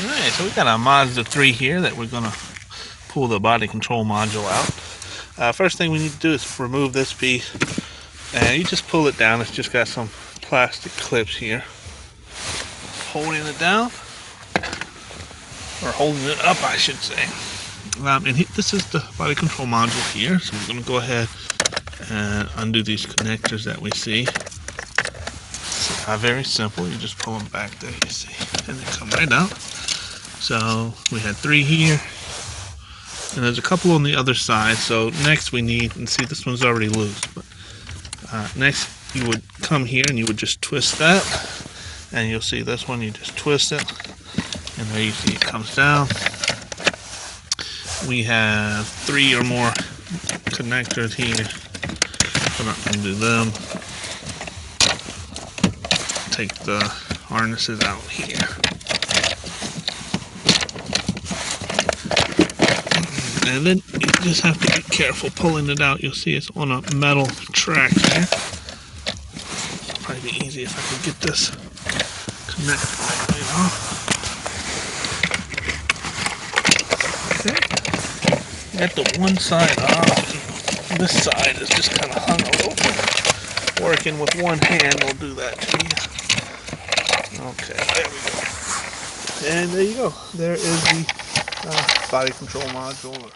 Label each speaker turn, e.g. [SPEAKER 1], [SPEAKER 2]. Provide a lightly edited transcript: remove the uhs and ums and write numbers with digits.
[SPEAKER 1] Alright, so we got a Mazda 3 here that we're going to pull the body control module out. First thing we need to do is remove this piece, and you just pull it down. It's just got some plastic clips here holding it down, or holding it up I should say. This is the body control module here, so we're going to go ahead and undo these connectors that we see. Very simple, you just pull them back there, you see, and they come right out. So we had 3 here, and there's a couple on the other side. So next we need, and see this one's already loose, but next you would come here and you would just twist that, and you'll see this one, you just twist it, and there you see it comes down. We have 3 or more connectors here. I'm not going to do them. Take the harnesses out here. And then you just have to be careful pulling it out. You'll see it's on a metal track there. It'd probably be easy if I could get this connected right off. Okay. Got the one side off. And this side is just kind of hung over. Working with one hand will do that to you. Okay, there we go. And there you go. There is the body control module.